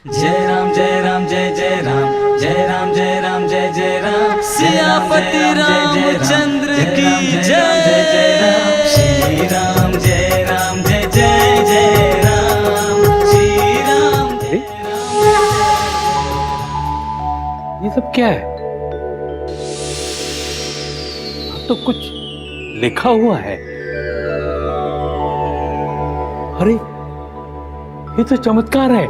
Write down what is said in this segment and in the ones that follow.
जय राम जय राम जय जय राम जय राम जय राम जय जय राम सियापति रामचंद्र की जय श्री राम जय राम जय जय जय राम श्री राम जय ये सब क्या है? तो कुछ लिखा हुआ है। अरे ये तो चमत्कार है।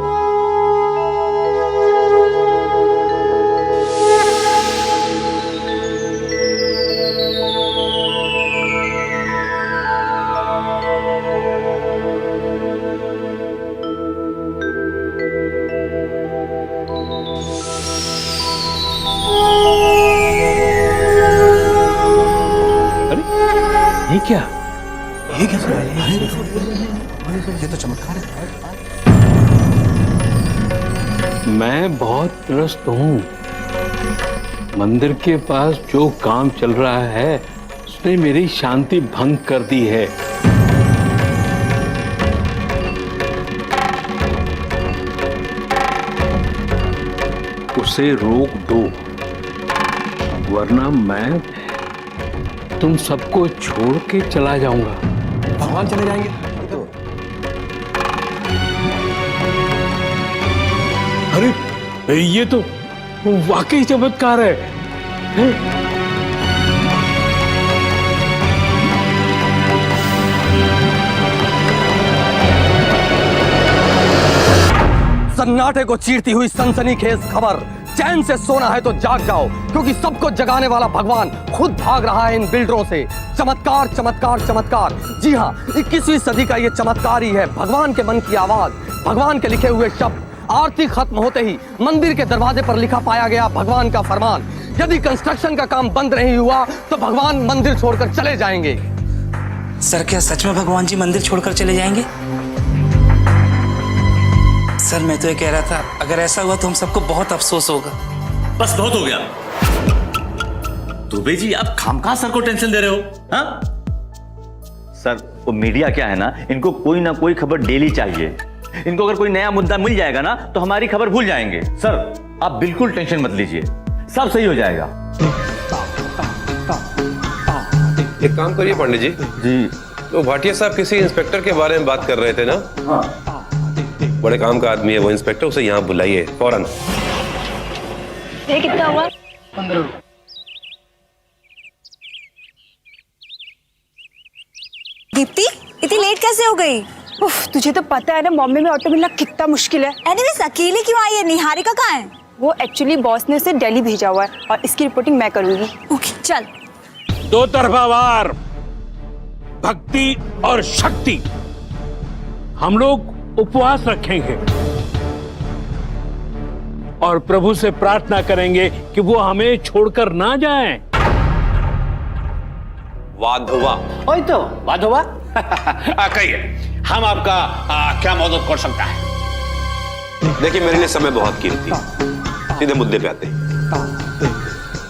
ये क्या? ये क्या ये तो चमत्कार है। मैं बहुत त्रस्त हूँ। मंदिर के पास जो काम चल रहा है उसने मेरी शांति भंग कर दी है। उसे रोक दो, वरना मैं तुम सबको छोड़ के चला जाऊंगा। भगवान चले जाएंगे। अरे ये तो वाकई चमत्कार है। सन्नाटे को चीरती हुई सनसनीखेज खबर। चैन से सोना है तो जाग जाओ, क्योंकि सबको जगाने वाला भगवान खुद भाग रहा है इन बिल्डरों से। चमत्कार चमत्कार चमत्कार। जी हाँ, 21वीं सदी का ये चमत्कार ही है। भगवान के मन की आवाज, भगवान के लिखे हुए शब्द। आरती खत्म होते ही मंदिर के दरवाजे पर लिखा पाया गया भगवान का फरमान। यदि कंस्ट्रक्शन का काम बंद नहीं हुआ तो भगवान मंदिर छोड़कर चले जाएंगे। सर, क्या सच में भगवान जी मंदिर छोड़कर चले जाएंगे? सर, मैं तो ये कह रहा था, अगर ऐसा हुआ तो हम सबको बहुत अफसोस होगा। बस बहुत हो गया। दुबे जी, आप खामखा सर को टेंशन दे रहे हो? हाँ? सर, वो मीडिया क्या है ना, इनको कोई ना कोई खबर डेली चाहिए। इनको अगर कोई नया मुद्दा मिल जाएगा ना तो हमारी खबर भूल जाएंगे। सर, आप बिल्कुल टेंशन मत लीजिए, सब सही हो जाएगा। एक काम करिए पंडित जी। जी। तो भाटिया साहब किसी इंस्पेक्टर के बारे में बात कर रहे थे ना? हाँ। बड़े काम का आदमी है वो इंस्पेक्टर, उसे यहाँ बुलाइए फौरन। ये कितना हुआ? 15 रुपए। दीप्ति, इतनी लेट कैसे हो गई? उफ, तुझे तो पता है ना बॉम्बे में ऑटो मिलना कितना मुश्किल है। एनीवेज, अकेले क्यों आई है? निहारिका कहाँ है? वो एक्चुअली बॉस ने उसे दिल्ली भेजा हुआ है और इसकी रिपोर्टिंग मैं करूंगी। ओके, चल। दो तरफा वार, भक्ति और शक्ति। हम लोग उपवास रखेंगे और प्रभु से प्रार्थना करेंगे कि वो हमें छोड़कर ना जाएं। वाधवा। ओए तो वाधवा। कहिए, हम आपका क्या मदद कर सकता है? देखिए, मेरे लिए समय बहुत कीमती है। सीधे मुद्दे पे आते हैं।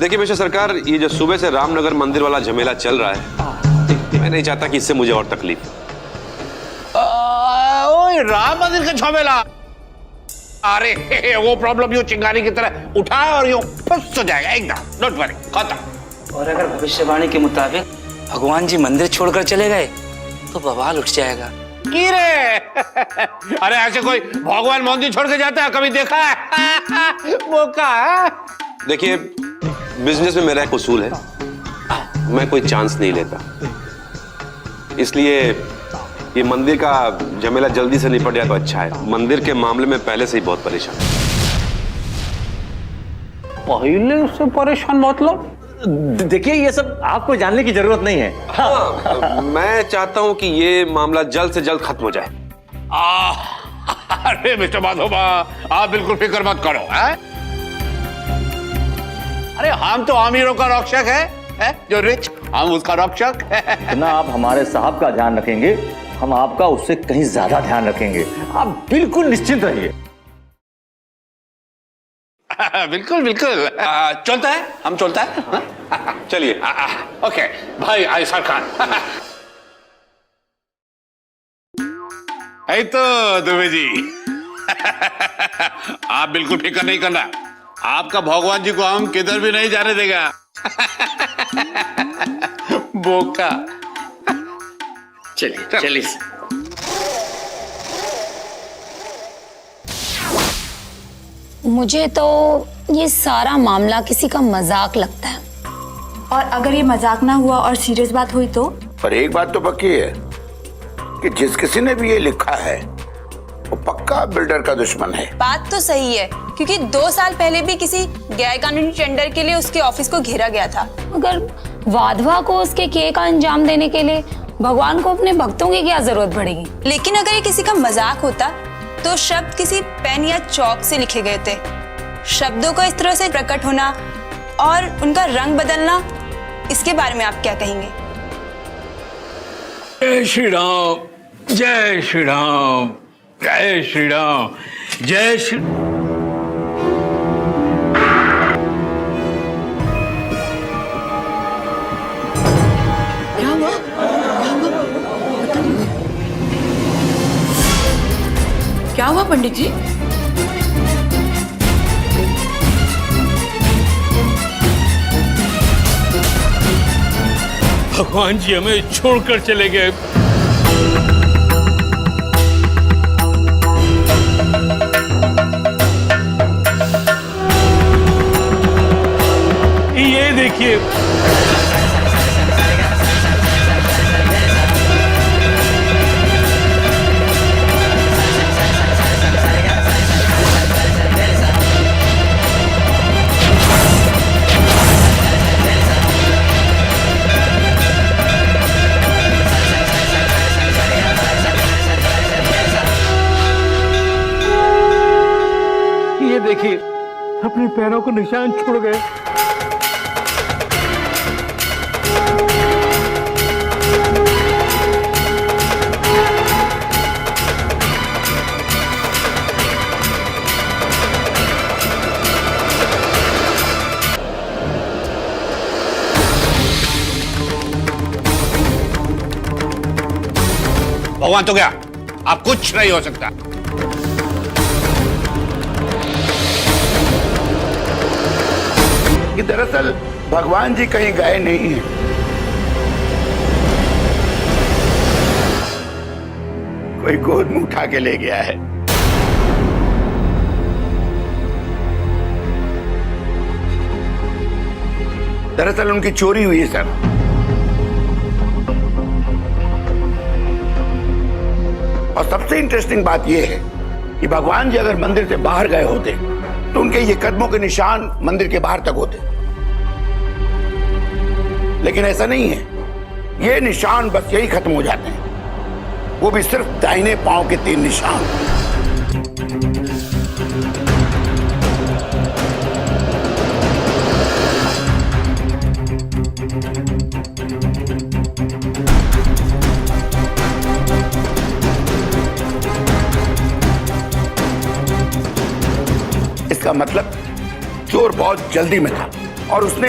देखिए मिस्टर सरकार, ये जो सुबह से रामनगर मंदिर वाला झमेला चल रहा है, मैं नहीं चाहता कि इससे मुझे और तकलीफ। ओए, राम मंदिर का झमेला? अरे वो प्रॉब्लम यूं चिंगारी की तरह उठाए और यूं फुस हो जाएगा एकदम। डोंट वरी, खत्म। और अगर भविष्यवाणी के मुताबिक भगवान जी मंदिर छोड़कर चले गए तो बवाल उठ जाएगा। की रे? अरे ऐसे कोई भगवान मंदिर छोड़ के जाता है? कभी देखा है? मौका है। देखिए, बिजनेस में मेरा एक उसूल है, मैं कोई चांस नहीं लेता। इसलिए ये मंदिर का झमेला जल्दी से निपट जाए तो अच्छा है। मंदिर के मामले में पहले से ही बहुत परेशान। पहले से परेशान मतलब? देखिए, ये सब आपको जानने की जरूरत नहीं है। हाँ, मैं चाहता हूं कि ये मामला जल्द से जल्द खत्म हो जाए। अरे मिस्टर माधोबा, आप बिल्कुल फिक्र मत करो। है? अरे हम तो अमीरों का रक्षक है, जो रिच, हम उसका रक्षक। इतना आप हमारे साहब का ध्यान रखेंगे, हम आपका उससे कहीं ज्यादा ध्यान रखेंगे। आप बिल्कुल निश्चिंत रहिए। बिल्कुल बिल्कुल। चलता है, हम चलता है। चलिए। ओके भाई, आई सरकार। तो दुबे जी आप बिल्कुल फिक्र नहीं करना, आपका भगवान जी को हम किधर भी नहीं जाने देगा। बोका। चलिए चलिए। मुझे तो ये सारा मामला किसी का मजाक लगता है। और अगर ये मजाक ना हुआ और सीरियस बात हुई तो? पर एक बात तो पक्की है कि जिस किसी ने भी ये लिखा है वो पक्का बिल्डर का दुश्मन है। बात तो सही है, क्योंकि 2 साल पहले भी किसी गैर कानूनी टेंडर के लिए उसके ऑफिस को घेरा गया था। अगर वाधवा को उसके किए का अंजाम देने के लिए भगवान को अपने भक्तों की क्या जरूरत पड़ेगी? लेकिन अगर ये किसी का मजाक होता तो शब्द किसी पेन या चौक से लिखे गए थे। शब्दों का इस तरह से प्रकट होना और उनका रंग बदलना, इसके बारे में आप क्या कहेंगे? जय श्री राम, जय श्री राम, जय श्री राम, जय श्री। क्या हुआ? क्या हुआ पंडित जी? भगवान जी हमें छोड़कर चले गए। ये देखिए, देखिए अपने पैरों को निशान छोड़ गए। भगवान तो क्या, आप कुछ नहीं हो सकता। कि दरअसल भगवान जी कहीं गए नहीं हैं। कोई गोद में उठा के ले गया है। दरअसल उनकी चोरी हुई है सर। और सबसे इंटरेस्टिंग बात यह है कि भगवान जी अगर मंदिर से बाहर गए होते तो उनके ये कदमों के निशान मंदिर के बाहर तक होते, लेकिन ऐसा नहीं है। ये निशान बस यही खत्म हो जाते हैं, वो भी सिर्फ दाहिने पांव के 3 निशान। इसका मतलब चोर बहुत जल्दी में था और उसने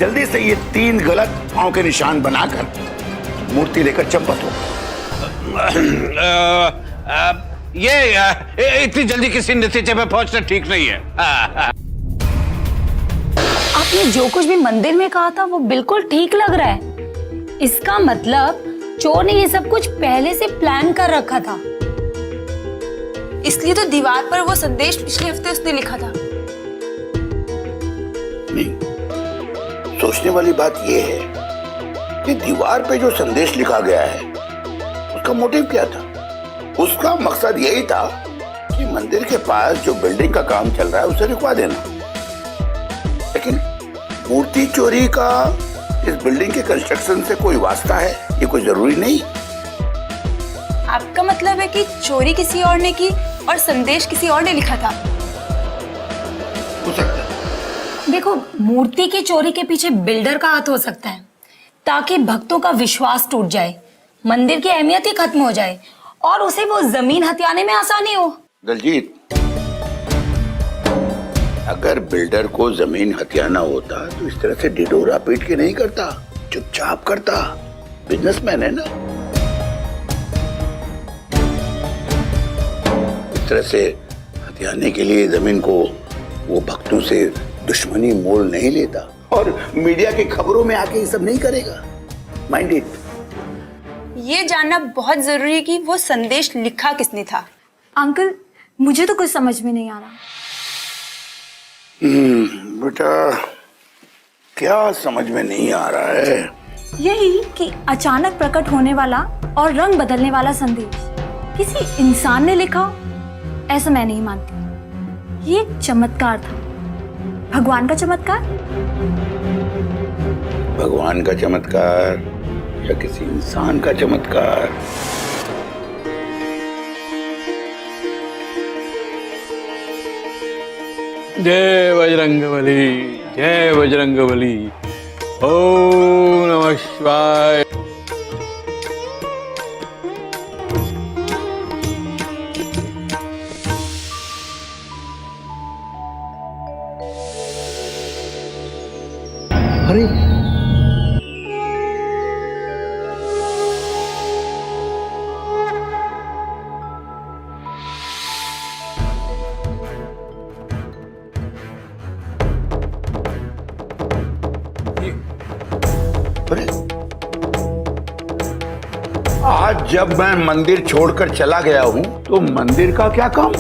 जल्दी से ये 3 गलत पांव के निशान बनाकर मूर्ति लेकर चंपत हो। ये इतनी जल्दी किसी नतीजे पे पहुंचना ठीक नहीं है। आपने जो कुछ भी मंदिर में कहा था वो बिल्कुल ठीक लग रहा है। इसका मतलब चोर ने ये सब कुछ पहले से प्लान कर रखा था। इसलिए तो दीवार पर वो संदेश पिछले हफ्ते उसने लिखा था। नहीं, सोचने वाली बात यह है कि दीवार पे जो संदेश लिखा गया है उसका मोटिव क्या था? उसका मकसद यही था कि मंदिर के पास जो बिल्डिंग का काम चल रहा है उसे रुकवा देना। लेकिन मूर्ति चोरी का इस बिल्डिंग के कंस्ट्रक्शन से कोई वास्ता है, ये कोई जरूरी नहीं। आपका मतलब है कि चोरी किसी और ने की और संदेश किसी और ने लिखा था? हो सकता है। देखो, मूर्ति की चोरी के पीछे बिल्डर का हाथ हो सकता है, ताकि भक्तों का विश्वास टूट जाए, मंदिर की अहमियत ही खत्म हो जाए और उसे वो जमीन हथियाने में आसानी हो। दलजीत, अगर बिल्डर को जमीन हथियाना होता तो इस तरह से डिडोरा पीट के नहीं करता, चुपचाप करता। बिजनेसमैन है ना। इस तरह से हथियाने के लिए जमीन को वो भक्तों से दुश्मनी मोल नहीं लेता और मीडिया की खबरों में आके ये सब नहीं करेगा। Mind it. ये जानना बहुत जरूरी है कि वो संदेश लिखा किसने था। अंकल मुझे तो कुछ समझ में नहीं आ रहा। बेटा क्या समझ में नहीं आ रहा है? यही कि अचानक प्रकट होने वाला और रंग बदलने वाला संदेश किसी इंसान ने लिखा, ऐसा मैं नहीं मानती। ये एक चमत्कार था, भगवान का चमत्कार। भगवान का चमत्कार या किसी इंसान का चमत्कार? जय बजरंगबली, जय बजरंगबली। ओम नमः शिवाय। अरे आज जब मैं मंदिर छोड़कर चला गया हूं तो मंदिर का क्या काम?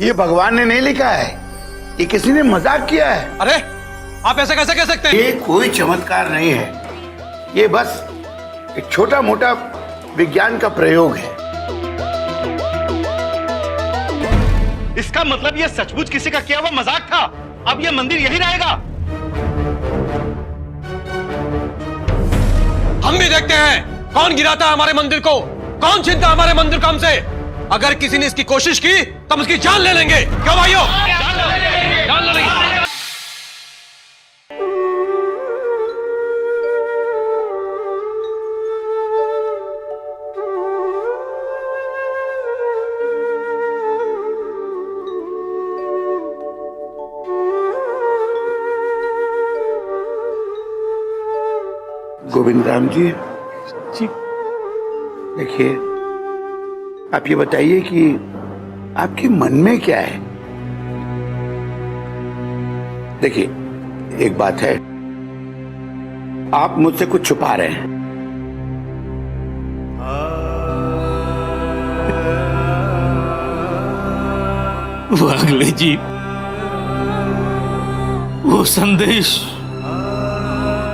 ये भगवान ने नहीं लिखा है, ये किसी ने मजाक किया है। अरे आप ऐसा कैसे कह सकते हैं? ये कोई चमत्कार नहीं है, ये बस एक छोटा मोटा विज्ञान का प्रयोग है। इसका मतलब ये सचमुच किसी का किया हुआ मजाक था। अब ये मंदिर यही रहेगा। हम भी देखते हैं कौन गिराता है हमारे मंदिर को, कौन छीनता है हमारे मंदिर को हमसे। अगर किसी ने इसकी कोशिश की तो हम उसकी जान ले लेंगे। क्यों भाइयों? जान ले लेंगे। गोविंद राम जी, देखिए आप ये बताइए कि आपके मन में क्या है? देखिए एक बात है, आप मुझसे कुछ छुपा रहे हैं। वागले जी, वो संदेश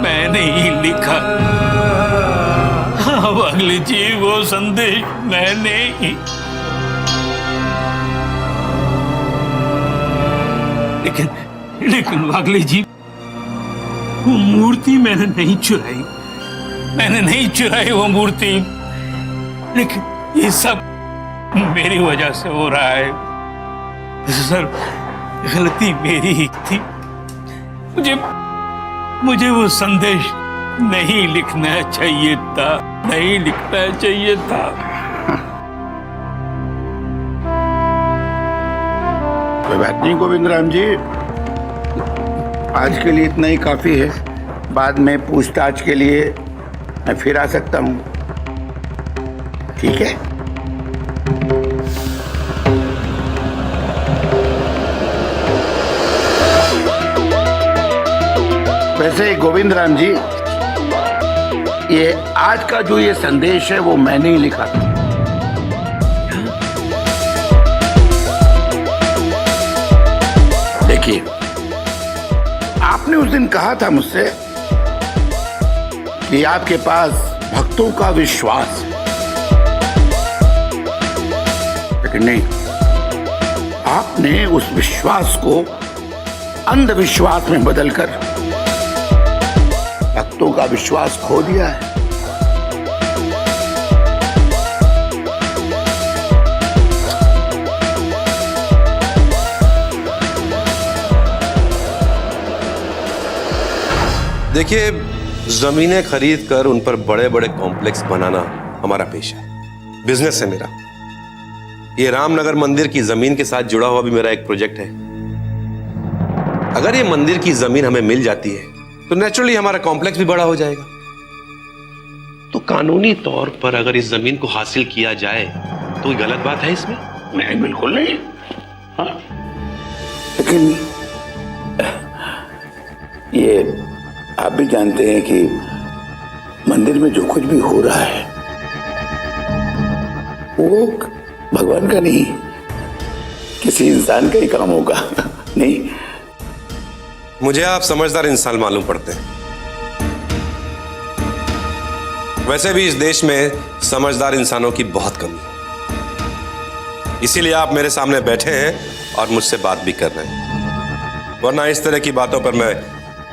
मैंने ही लिखा। हाँ वागले जी, वो संदेश मैंने ही। लेकिन वागले जी, वो मूर्ति मैंने नहीं चुराई। मैंने नहीं चुराई वो मूर्ति। लेकिन ये सब मेरी वजह से हो रहा है। सर, गलती मेरी ही थी। मुझे वो संदेश नहीं लिखना चाहिए था, नहीं लिखना चाहिए था। कोई बात नहीं गोविंद राम जी, आज के लिए इतना ही काफी है। बाद में पूछताछ के लिए मैं फिर आ सकता हूँ, ठीक है? वैसे गोविंद राम जी, ये आज का जो ये संदेश है वो मैंने ही लिखा था। देखिए, आपने उस दिन कहा था मुझसे कि आपके पास भक्तों का विश्वास है, लेकिन नहीं, आपने उस विश्वास को अंधविश्वास में बदलकर भक्तों का विश्वास खो दिया है। देखिए, जमीनें खरीद कर उन पर बड़े बड़े कॉम्प्लेक्स बनाना हमारा पेशा है, बिजनेस है मेरा। ये रामनगर मंदिर की जमीन के साथ जुड़ा हुआ भी मेरा एक प्रोजेक्ट है। अगर ये मंदिर की जमीन हमें मिल जाती है तो नेचुरली हमारा कॉम्प्लेक्स भी बड़ा हो जाएगा। तो कानूनी तौर पर अगर इस जमीन को हासिल किया जाए तो कोई गलत बात है इसमें? नहीं, बिल्कुल नहीं। हाँ, लेकिन ये आप भी जानते हैं कि मंदिर में जो कुछ भी हो रहा है वो भगवान का नहीं, किसी इंसान का ही काम होगा। नहीं, मुझे आप समझदार इंसान मालूम पड़ते हैं। वैसे भी इस देश में समझदार इंसानों की बहुत कमी है, इसीलिए आप मेरे सामने बैठे हैं और मुझसे बात भी कर रहे हैं, वरना इस तरह की बातों पर मैं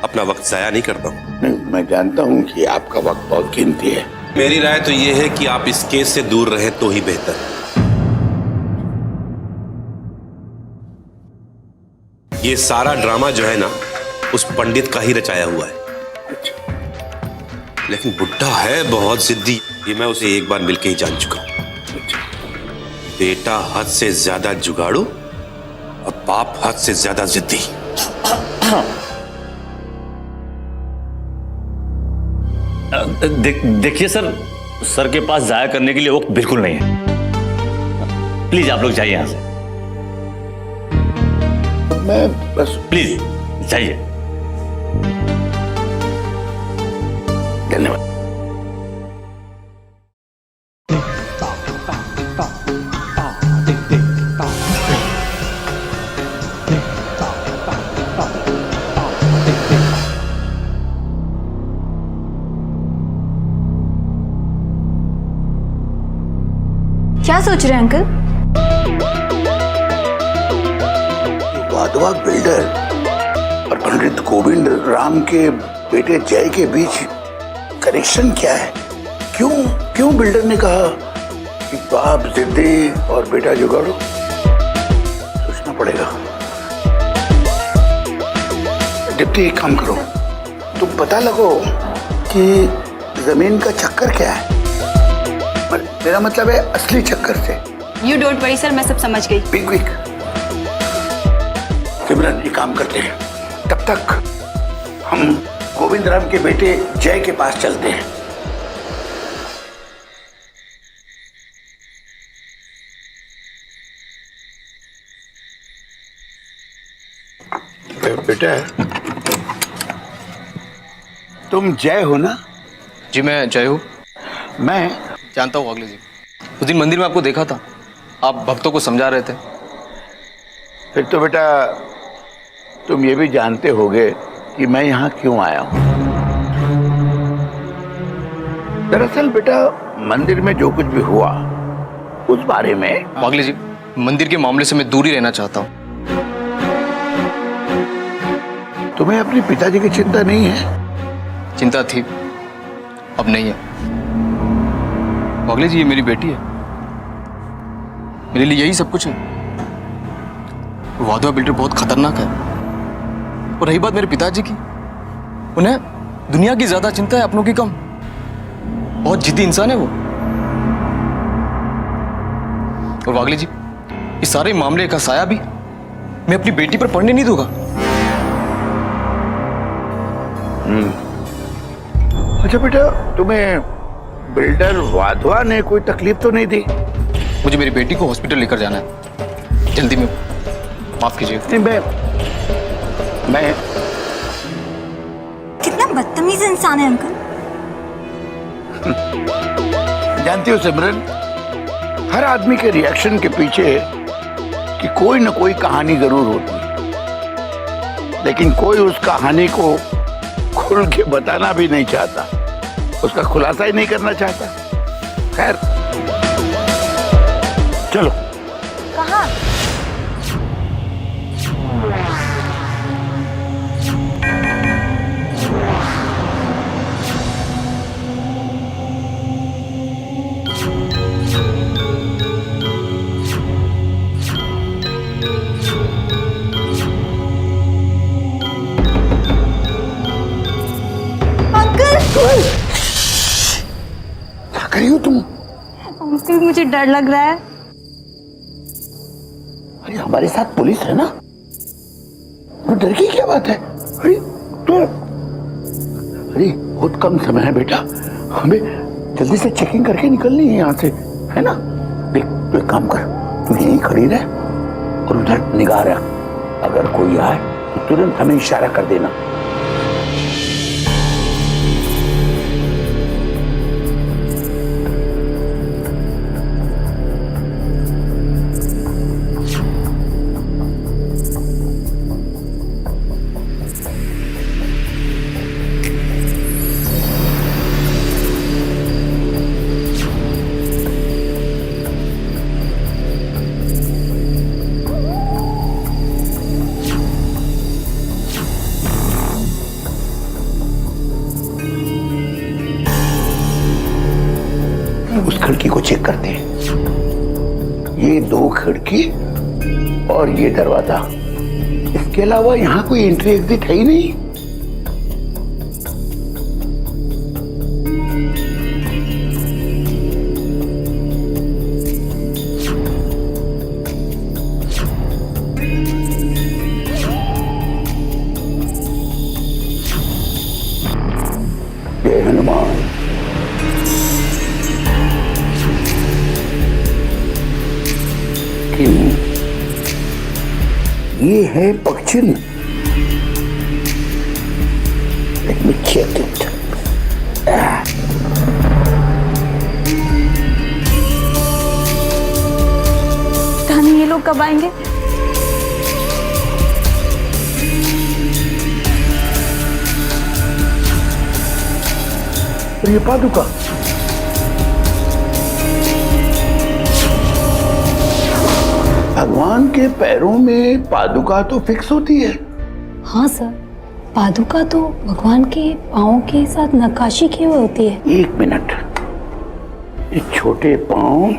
अपना वक्त जाया नहीं करता हूं। नहीं, मैं जानता हूं कि आपका वक्त बहुत कीमती है। मेरी राय तो यह है कि आप इस केस से दूर रहें तो ही बेहतर है। ये सारा ड्रामा जो है ना उस पंडित का ही रचाया हुआ है, लेकिन बुड्ढा है बहुत जिद्दी, ये मैं उसे एक बार मिलके ही जान चुका हूं। बेटा हद से ज्यादा जुगाड़ू और बाप हद से ज्यादा जिद्दी। देखिए सर के पास जाया करने के लिए वक्त बिल्कुल नहीं है। प्लीज आप लोग जाइए यहां से, मैं बस प्लीज जाइए। धन्यवाद। क्या सोच रहे हैं अंकल? वाधवा बिल्डर और पंडित गोविंद राम के बेटे जय के बीच कनेक्शन क्या है? क्यों बिल्डर ने कहा कि बाप जिद्दी और बेटा जुगाड़ू? सोचना पड़ेगा। डिप्टी, एक काम करो, तुम पता लगो कि जमीन का चक्कर क्या है। मेरा मतलब है असली चक्कर से। यू डोंट वरी सर, मैं सब समझ गई। क्विक सिमरन, ये काम करते हैं, तब तक हम गोविंद राम के बेटे जय के पास चलते हैं। बेटा, तुम जय हो ना? जी मैं जय हूँ। मैं जानता हूँ अगले जी, उस दिन मंदिर में आपको देखा था, आप भक्तों को समझा रहे थे। फिर तो बेटा तुम ये भी जानते होगे कि मैं यहाँ क्यों आया हूँ। दरअसल बेटा, मंदिर में जो कुछ भी हुआ उस बारे में। अगले जी, मंदिर के मामले से मैं दूर ही रहना चाहता हूँ। तुम्हें अपने पिताजी की चिंता नहीं है? चिंता थी, अब नहीं है। अगले जी, ये मेरी बेटी है, मेरे लिए यही सब कुछ है। वाधवा बिल्डर बहुत खतरनाक है, और रही बात मेरे पिताजी की, उन्हें दुनिया की ज्यादा चिंता है, अपनों की कम। बहुत जिद्दी इंसान है वो। और वागले जी, इस सारे मामले का साया भी मैं अपनी बेटी पर पड़ने नहीं दूंगा। अच्छा बेटा, तुम्हें बिल्डर वाधवा ने कोई तकलीफ तो नहीं दी? मुझे मेरी बेटी को हॉस्पिटल लेकर जाना है, जल्दी में, माफ कीजिए। नहीं, मैं कितना बदतमीज इंसान है अंकल। जानती हो सिमरन, हर आदमी के रिएक्शन के पीछे कि कोई ना कोई कहानी जरूर होती है, लेकिन कोई उस कहानी को खुल के बताना भी नहीं चाहता, उसका खुलासा ही नहीं करना चाहता। खैर, चलो। कहाँ? क्या कर रही हो तुम? अंकल, मुझे डर लग रहा है। अरे हमारे साथ पुलिस है ना, तो डर की क्या बात है? अरे बहुत कम समय है बेटा, हमें जल्दी से चेकिंग करके निकलनी है यहाँ से, है ना? देख, तू एक काम कर, तू यहीं खड़ी रह और उधर निगाह रख। अगर कोई आए तो तुरंत हमें इशारा कर देना। उस खिड़की को चेक करते हैं। ये 2 खिड़की और ये दरवाजा, इसके अलावा यहाँ कोई एंट्री एग्जिट है ही नहीं। जय हनुमान। ये है पक्षिन। Let me check it. पता नहीं ये लोग कब आएंगे। और ये पादुका, भगवान के पैरों में पादुका तो फिक्स होती है। हाँ सर, पादुका तो भगवान के पाँव के साथ नक्काशी की हुई होती है। 1 मिनट, ये छोटे पांव,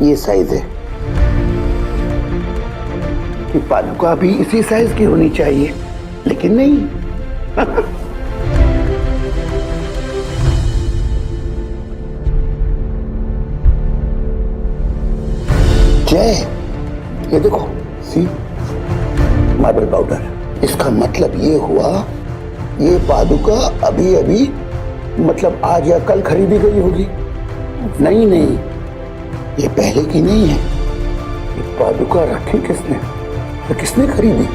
ये साइज है कि पादुका भी इसी साइज की होनी चाहिए, लेकिन नहीं। जय, ये देखो, सी मार्बल पाउडर। इसका मतलब ये हुआ, ये पादुका अभी अभी, मतलब आज या कल खरीदी गई होगी। नहीं, ये पहले की नहीं है। ये पादुका रखी किसने, तो किसने खरीदी?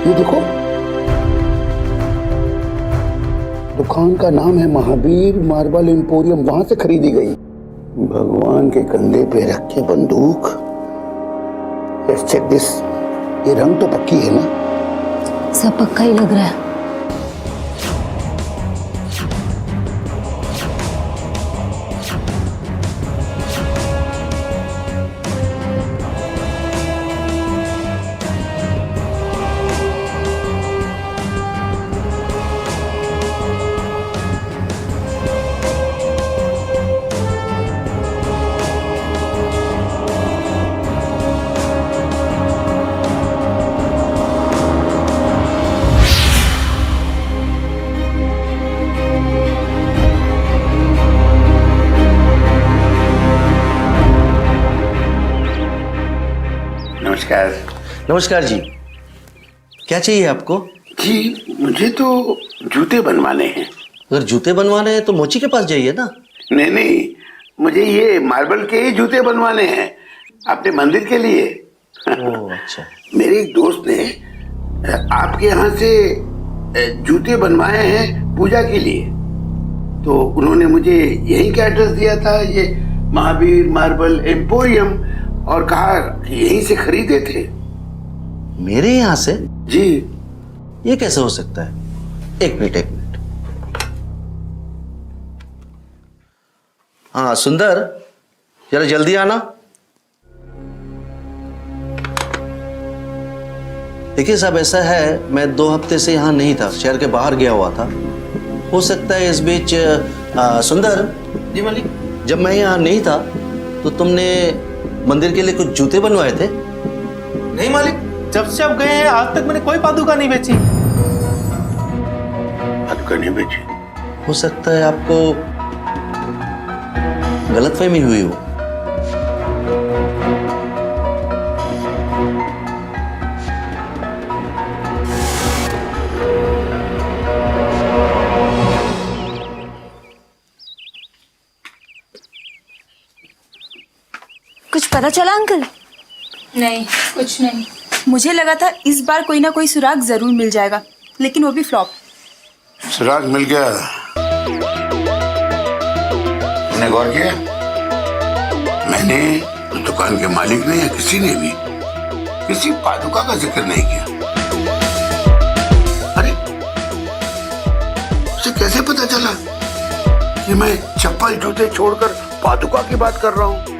ये देखो, दुकान का नाम है महावीर मार्बल एम्पोरियम, वहां से खरीदी गई। भगवान के कंधे पे रख के बंदूक। Let's check this. ये रंग तो पक्की है ना? सब पक्का ही लग रहा है। नमस्कार। नमस्कार जी, क्या चाहिए आपको? जी, मुझे तो जूते बनवाने हैं। अगर जूते बनवाने हैं तो मोची के पास जाइए ना। नहीं, मुझे ये मार्बल के ही जूते बनवाने हैं अपने मंदिर के लिए। ओह अच्छा। मेरे एक दोस्त ने आपके यहाँ से जूते बनवाए हैं पूजा के लिए, तो उन्होंने मुझे यहीं का एड्रेस दिया था, ये महावीर मार्बल एम्पोरियम, और कहा कि यहीं से खरीदे थे। मेरे यहाँ से? जी। ये कैसे हो सकता है? एक मिनट। हाँ सुंदर, जरा जल्दी आना। देखिए साहब, ऐसा है, मैं 2 हफ्ते से यहाँ नहीं था, शहर के बाहर गया हुआ था। हो सकता है इस बीच सुंदर जी मालिक। जब मैं यहाँ नहीं था तो तुमने मंदिर के लिए कुछ जूते बनवाए थे? नहीं मालिक, जब से आप गए हैं आज तक मैंने कोई पादुका नहीं बेची। पादुका नहीं बेची? हो सकता है आपको गलतफहमी हुई हो। अंकल? नहीं, कुछ नहीं। मुझे लगा था इस बार कोई ना कोई सुराग जरूर मिल जाएगा, लेकिन वो भी फ्लॉप। सुराग मिल गया। मैंने गौर किया, मैंने उस दुकान के मालिक ने या किसी ने भी किसी पादुका का जिक्र नहीं किया। अरे उसे कैसे पता चला कि मैं चप्पल जूते छोड़कर पादुका की बात कर रहा हूं?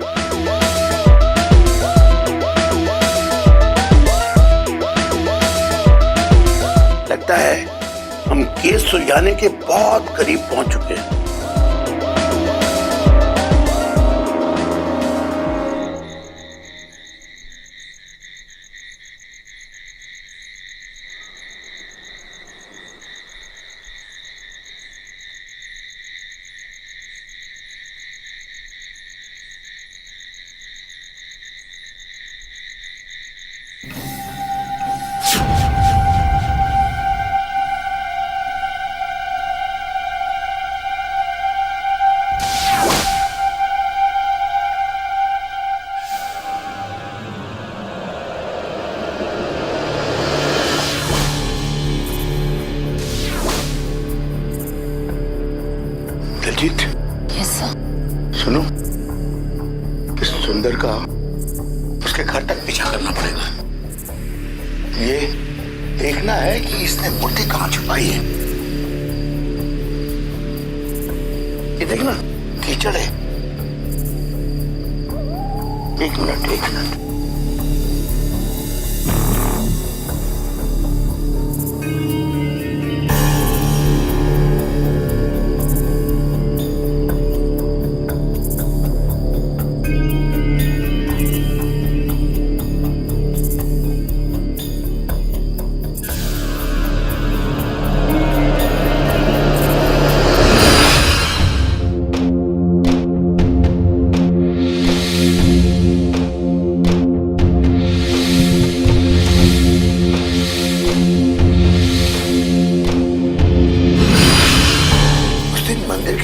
लगता है हम केस सुलझाने के बहुत करीब पहुंच चुके हैं। Daljeet, yes sir. सुनो, इस सुंदर का उसके घर तक पीछा करना पड़ेगा। ये देखना है कि इसने मूर्ति कहाँ छुपाई है। ये देखना, कीचड़ है। एक मिनट।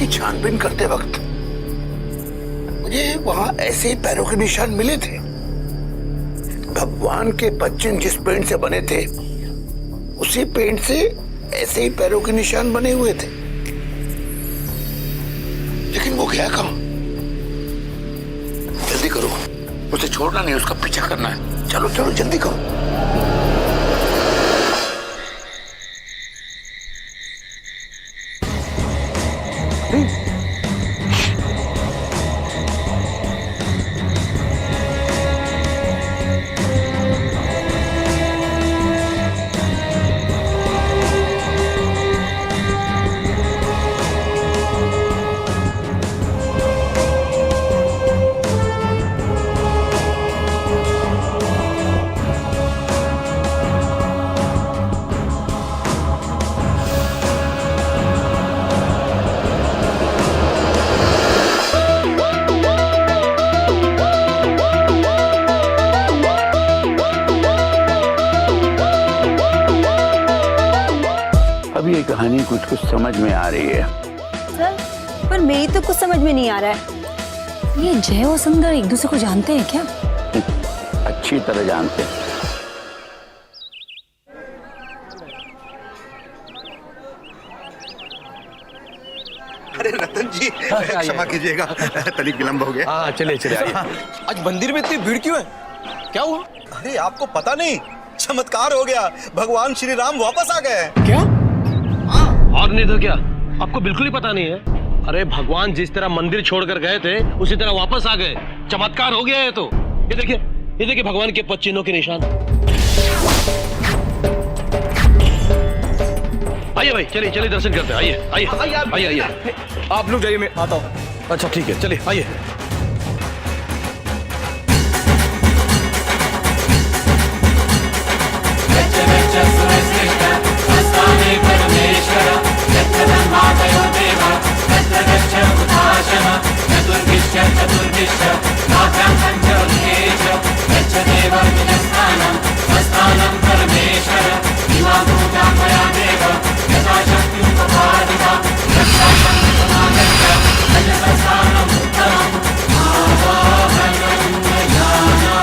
छानबीन करते वक्त मुझे वहां ऐसे ही पैरों के निशान मिले थे। भगवान के पच्चीन जिस पेंट से बने थे, उसी पेंट से ऐसे ही पैरों के निशान बने हुए थे। लेकिन वो गया कहां? जल्दी करो, उसे छोड़ना नहीं, उसका पीछा करना है। चलो चलो जल्दी करो। अब ये कहानी कुछ कुछ समझ में आ रही है। सर, पर मेरी तो कुछ समझ में नहीं आ रहा है। ये जय और सुंदर एक दूसरे को जानते हैं क्या? अच्छी तरह जानते हैं। अरे रतन जी, क्षमा कीजिएगा, तनिक विलंब हो गया। हाँ चलिए चलिए आइए। आज मंदिर में इतनी भीड़ क्यों है? क्या हुआ? अरे आपको पता नहीं, चमत्कार हो गया, भगवान श्री राम वापस आ गए। क्या? और नहीं तो क्या, आपको बिल्कुल ही पता नहीं है? अरे भगवान जिस तरह मंदिर छोड़कर गए थे उसी तरह वापस आ गए। चमत्कार हो गया है। तो ये देखिए भगवान के पच्चीनों के निशान। आइए भाई, चलिए दर्शन करते हैं। आइए। आप लोग जाइए, मैं आता हूँ। अच्छा ठीक है, चलिए आइए। रक्षा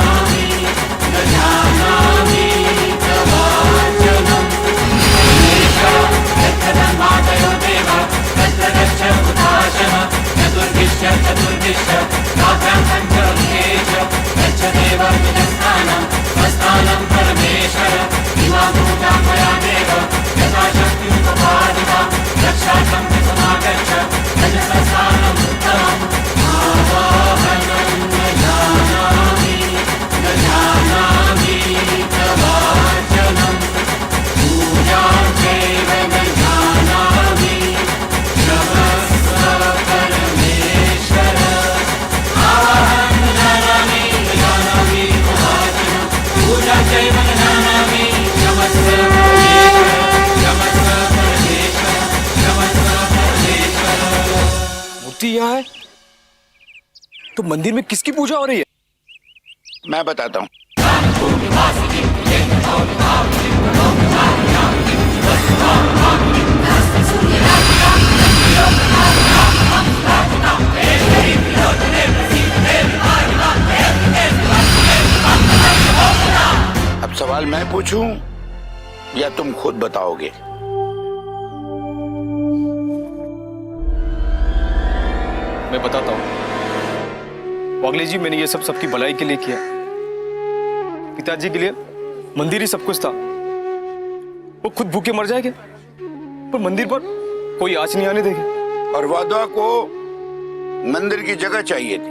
मूर्ति यहाँ है तो मंदिर में किसकी पूजा हो रही है? मैं बताता हूँ। अब सवाल मैं पूछूं या तुम खुद बताओगे? मैं बताता हूँ। वागले जी, मैंने ये सब सबकी भलाई के लिए किया। पिताजी के लिए मंदिर ही सब कुछ था। वो खुद भूखे मर जाएंगे पर मंदिर पर कोई आँच नहीं आने देगा। और वादवा को मंदिर की जगह चाहिए थी,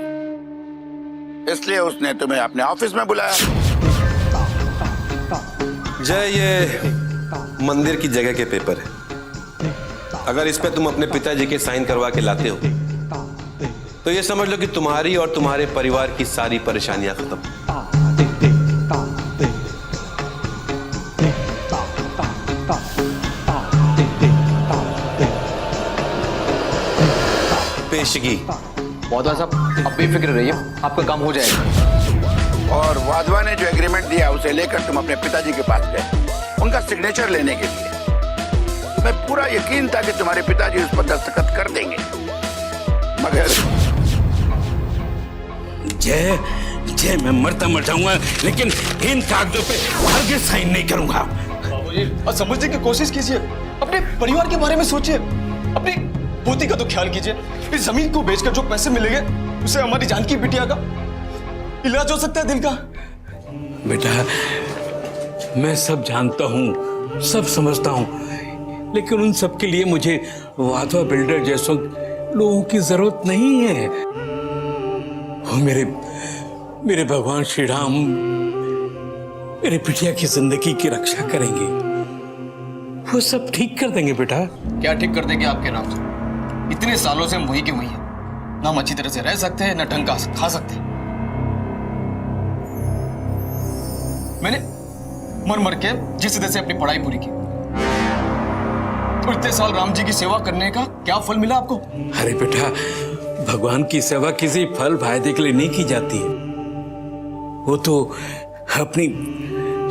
इसलिए उसने तुम्हें अपने ऑफिस में बुलाया। जय, ये मंदिर की जगह के पेपर है। अगर इस पे तुम अपने पिताजी के साइन करवा के लाते हो तो ये समझ लो कि तुम्हारी और तुम्हारे परिवार की सारी परेशानियां खत्म। पेशगी। वाधवा साहब, आप बेफिक्र रहिए, आपका काम हो जाएगा। और वाधवा ने जो एग्रीमेंट दिया उसे लेकर तुम अपने पिताजी के पास गए उनका सिग्नेचर लेने के लिए। तुम्हें पूरा यकीन था कि तुम्हारे पिताजी उस पर दस्तखत कर देंगे, मगर जय जय, मैं मरता मर जाऊंगा लेकिन इन कागजों पे हरगिज़ साइन नहीं करूंगा। बाबूजी, अब समझने की कोशिश कीजिए, अपने परिवार के बारे में सोचिए, अपनी पोती का तो ख्याल कीजिए। इस जमीन को बेचकर जो पैसे मिलेंगे उससे हमारी जानकी बिटिया का इलाज हो सकता है दिल का। बेटा, मैं सब जानता हूँ, सब समझता हूँ, लेकिन उन सब के लिए मुझे वाधवा बिल्डर जैसों लोगों की जरूरत नहीं है। वो मेरे भगवान श्री राम मेरे बिटिया की जिंदगी की रक्षा करेंगे। वो सब ठीक कर देंगे बेटा। क्या ठीक कर देंगे आपके नाम से? इतने सालों से हम वही के वही हैं, ना हम अच्छी तरह से रह सकते हैं ना ढंग का खा सकते हैं। मैंने मर मर के जिस तरह से अपनी पढ़ाई पूरी की और इतने साल राम जी की सेवा करने का क्या फल मिला आपको? अरे बेटा, भगवान की सेवा किसी फल फायदे के लिए नहीं की जाती है। वो तो अपनी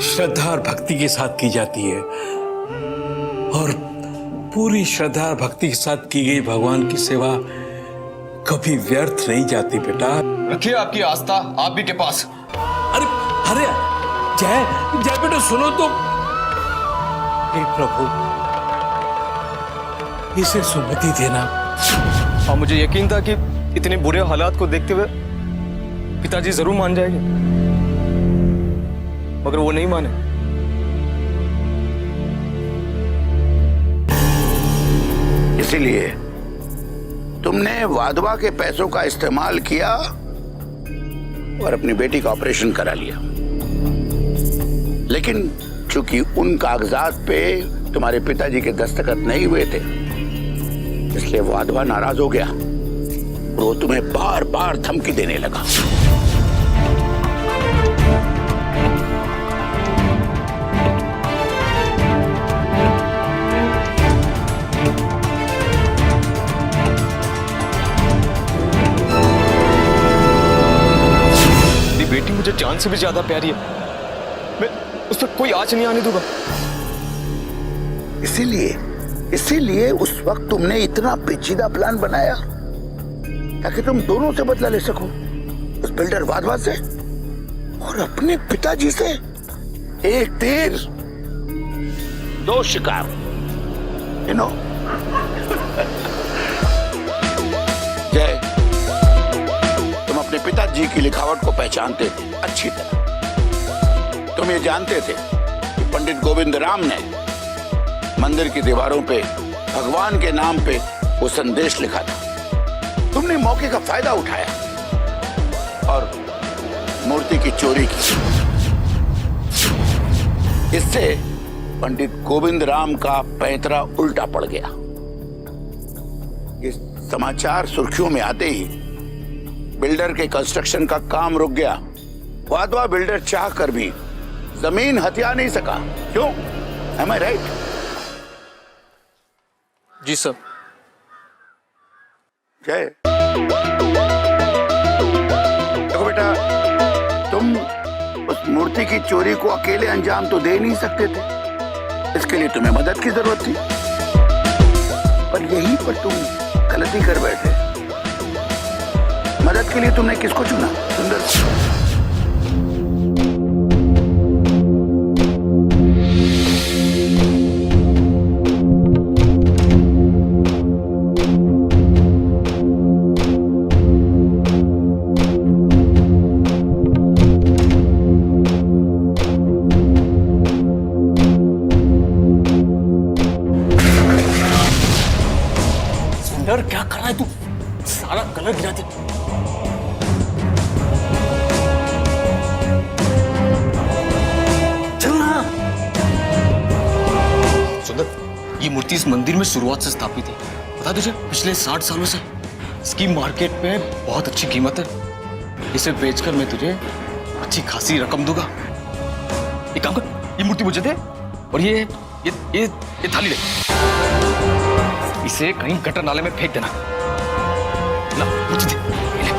श्रद्धा और भक्ति के साथ की जाती है, और पूरी श्रद्धा और भक्ति के साथ की गई भगवान की सेवा कभी व्यर्थ नहीं जाती बेटा। रखिए आपकी आस्था आप भी के पास। अरे अरे जय जय बेटा, सुनो तो। हे प्रभु, इसे सुमति देना। हाँ, मुझे यकीन था कि इतने बुरे हालात को देखते हुए पिताजी जरूर मान जाएंगे, मगर वो नहीं माने। इसीलिए तुमने वाधवा के पैसों का इस्तेमाल किया और अपनी बेटी का ऑपरेशन करा लिया। लेकिन चूंकि उन कागजात पे तुम्हारे पिताजी के दस्तखत नहीं हुए थे, इसलिए वाधवा नाराज हो गया और वो तुम्हें बार बार धमकी देने लगा। मेरी बेटी मुझे जान से भी ज्यादा प्यारी है, मैं उस पर कोई आँच नहीं आने दूंगा। इसीलिए उस वक्त तुमने इतना पेचीदा प्लान बनाया ताकि तुम दोनों से बदला ले सको, उस बिल्डर वाधवा से और अपने पिताजी से। एक तीर दो शिकार, जय, पिताजी की लिखावट को पहचानते थे अच्छी तरह। तुम ये जानते थे कि पंडित गोविंद राम ने मंदिर की दीवारों पे भगवान के नाम पे वो संदेश लिखा था। तुमने मौके का फायदा उठाया और मूर्ति की चोरी की। इससे पंडित गोविंद राम का पैंतरा उल्टा पड़ गया। ये समाचार सुर्खियों में आते ही बिल्डर के कंस्ट्रक्शन का काम रुक गया। वाधवा बिल्डर चाह कर भी जमीन हथिया नहीं सका। क्यों? Am I right? जी सर। जय। देखो बेटा, तुम उस मूर्ति की चोरी को अकेले अंजाम तो दे नहीं सकते थे। इसके लिए तुम्हें मदद की जरूरत थी, पर यहीं पर तुम गलती कर बैठे। मदद के लिए तुमने किसको चुना? सुंदर। सुंदर, क्या कर रहा है तू? सारा कलर गिरा दे। सुंदर, ये मूर्ति इस मंदिर में शुरुआत से स्थापित है। बता तुझे, पिछले 60 सालों से इसकी मार्केट में बहुत अच्छी कीमत है। इसे बेचकर मैं तुझे अच्छी खासी रकम दूंगा। एक काम कर, ये मूर्ति मुझे दे और ये थाली ले। इसे कहीं गटर नाले में फेंक देना। ला, मुझे दे। ये ले।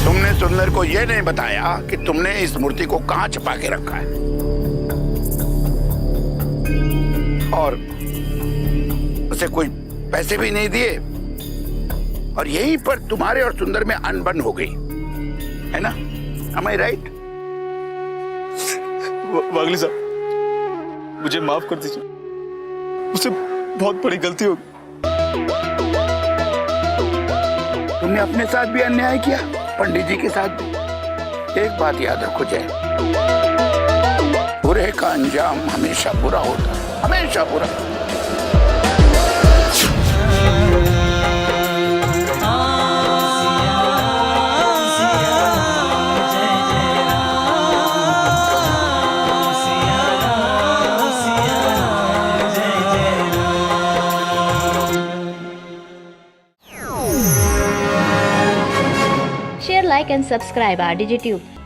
तुमने सुंदर को यह नहीं बताया कि तुमने इस मूर्ति को कहां छुपा के रखा है, और उसे कोई पैसे भी नहीं दिए, और यहीं पर तुम्हारे और सुंदर में अनबन हो गई है ना? Am I right? वागले साहब, मुझे माफ कर दीजिए। मुझसे बहुत बड़ी गलती हो गई। तुमने अपने साथ भी अन्याय किया, पंडित जी के साथ भी। एक बात याद रखो जय, बुरे का अंजाम हमेशा बुरा होता है, हमेशा बुरा। Share, like and subscribe our DigiTube.